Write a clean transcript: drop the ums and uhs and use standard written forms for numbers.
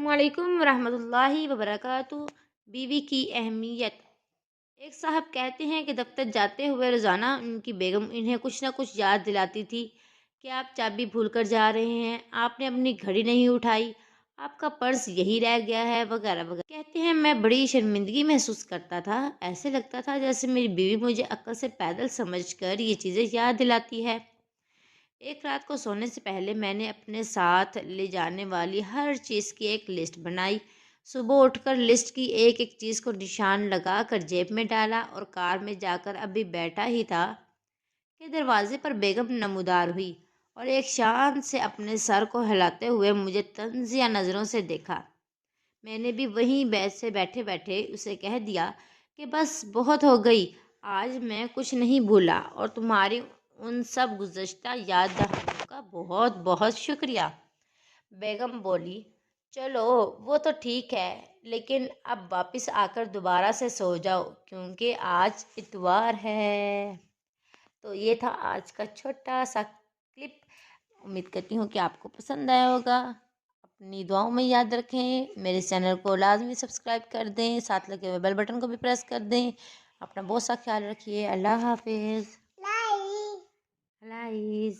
वालेकुम रहमत llaहि व बरकातहू। बीवी की अहमियत। एक साहब कहते हैं कि दफ्तर जाते हुए रोज़ाना उनकी बेगम इन्हें कुछ ना कुछ याद दिलाती थी कि आप चाबी भूल कर जा रहे हैं, आपने अपनी घड़ी नहीं उठाई, आपका पर्स यही रह गया है, वगैरह वगैरह। कहते हैं मैं बड़ी शर्मिंदगी महसूस करता था। ऐसे लगता था जैसे मेरी बीवी मुझे अक्ल से पैदल समझकर ये चीज़ें याद दिलाती है। एक रात को सोने से पहले मैंने अपने साथ ले जाने वाली हर चीज़ की एक लिस्ट बनाई। सुबह उठकर लिस्ट की एक एक चीज़ को निशान लगा कर जेब में डाला और कार में जाकर अभी बैठा ही था कि दरवाजे पर बेगम नमूदार हुई और एक शान से अपने सर को हिलाते हुए मुझे तंजिया नज़रों से देखा। मैंने भी वहीं से बैठे बैठे उसे कह दिया कि बस बहुत हो गई, आज मैं कुछ नहीं भूला और तुम्हारी उन सब गुज़श्ता याद दहानियों का बहुत बहुत शुक्रिया। बेगम बोली, चलो वो तो ठीक है, लेकिन अब वापस आकर दोबारा से सो जाओ क्योंकि आज इतवार है। तो ये था आज का छोटा सा क्लिप। उम्मीद करती हूँ कि आपको पसंद आया होगा। अपनी दुआओं में याद रखें, मेरे चैनल को लाजमी सब्सक्राइब कर दें, साथ लगे हुए बेल बटन को भी प्रेस कर दें। अपना बहुत सा ख्याल रखिए। अल्लाह हाफिज़। अल्लाह हाफिज़।